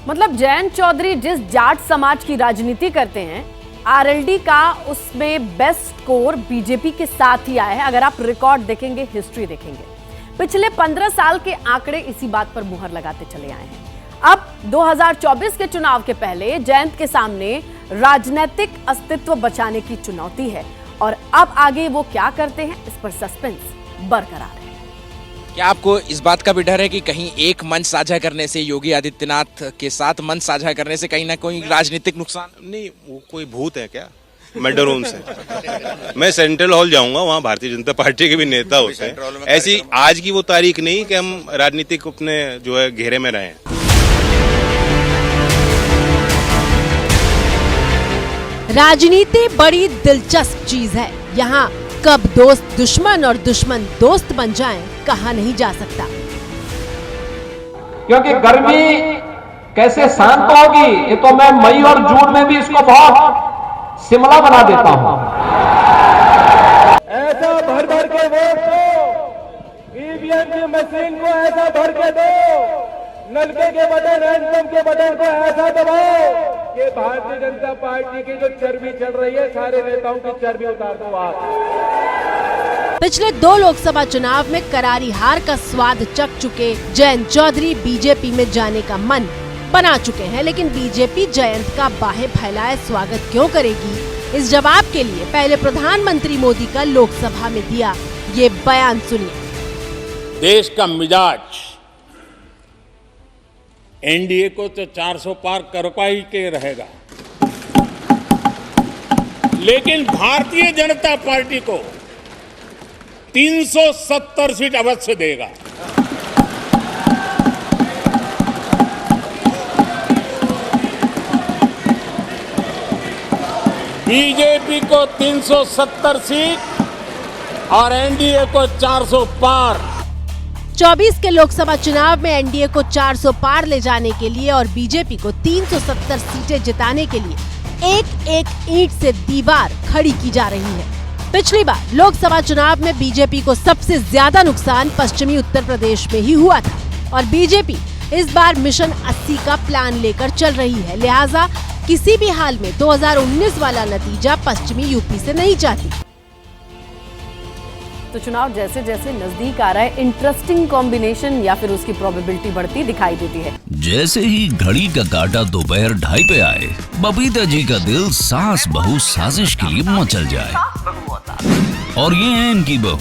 मतलब जयंत चौधरी जिस जाट समाज की राजनीति करते हैं, आरएलडी का उसमें बेस्ट स्कोर बीजेपी के साथ ही आया है। अगर आप रिकॉर्ड देखेंगे, हिस्ट्री देखेंगे, पिछले 15 साल के आंकड़े इसी बात पर मुहर लगाते चले आए हैं। अब 2024 के चुनाव के पहले जयंत के सामने राजनीतिक अस्तित्व बचाने की चुनौती है और अब आगे वो क्या करते हैं, इस पर सस्पेंस बरकरार है। क्या आपको इस बात का भी डर है कि कहीं एक मंच साझा करने से, योगी आदित्यनाथ के साथ मंच साझा करने से कहीं ना कोई राजनीतिक नुकसान? नहीं, वो कोई भूत है क्या? मैं डरूं उनसे? मैं सेंट्रल हॉल जाऊंगा, वहां भारतीय जनता पार्टी के भी नेता होते हैं। ऐसी आज की वो तारीख नहीं कि हम राजनीतिक अपने जो है घेरे में रहें। राजनीति बड़ी दिलचस्प चीज है। यहाँ कब दोस्त दुश्मन और दुश्मन दोस्त बन जाएं, कहा नहीं जा सकता। क्योंकि गर्मी कैसे शांत होगी, ये तो मैं मई और जून में भी इसको बहुत शिमला बना देता हूं। ऐसा भर भर के वोट दो, ईवीएम की मशीन को ऐसा भर के दो, नलके के बटन, हैंडपंप के बटन को ऐसा दबाओ कि भारतीय जनता पार्टी की जो चर्बी चढ़ रही है, सारे नेताओं की चर्बी उतार दो आप। पिछले 2 लोकसभा चुनाव में करारी हार का स्वाद चख चुके जयंत चौधरी बीजेपी में जाने का मन बना चुके हैं, लेकिन बीजेपी जयंत का बाहें फैलाए स्वागत क्यों करेगी? इस जवाब के लिए पहले प्रधानमंत्री मोदी का लोकसभा में दिया ये बयान सुनिए। देश का मिजाज एनडीए को तो 400 पार करवा ही के रहेगा, लेकिन भारतीय जनता पार्टी को 370 सीट अवश्य देगा। बीजेपी को 370 सीट और एनडीए को 400 पार। 24 के लोकसभा चुनाव में एनडीए को 400 पार ले जाने के लिए और बीजेपी को 370 सीटें जिताने के लिए एक एक ईंट से दीवार खड़ी की जा रही है। पिछली बार लोकसभा चुनाव में बीजेपी को सबसे ज्यादा नुकसान पश्चिमी उत्तर प्रदेश में ही हुआ था और बीजेपी इस बार मिशन 80 का प्लान लेकर चल रही है। लिहाजा किसी भी हाल में 2019 वाला नतीजा पश्चिमी यूपी से नहीं चाहती। तो चुनाव जैसे जैसे नजदीक आ रहा है, इंटरेस्टिंग कॉम्बिनेशन या फिर उसकी प्रोबेबिलिटी बढ़ती दिखाई देती है। जैसे ही घड़ी का काटा दोपहर 2:30 पे आए, बबीता जी का दिल सास बहू साजिश के लिए मचल जाए। और ये है इनकी बहू,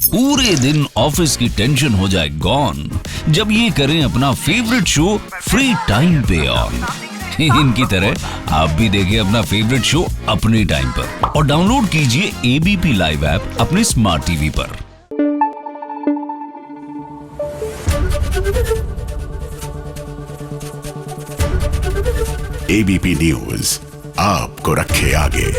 पूरे दिन ऑफिस की टेंशन हो जाए गॉन जब ये करें अपना फेवरेट शो फ्री टाइम पे ऑन। इनकी तरह आप भी देखिए अपना फेवरेट शो अपने टाइम पर और डाउनलोड कीजिए एबीपी लाइव ऐप अपने स्मार्ट टीवी पर। एबीपी न्यूज आपको रखे आगे।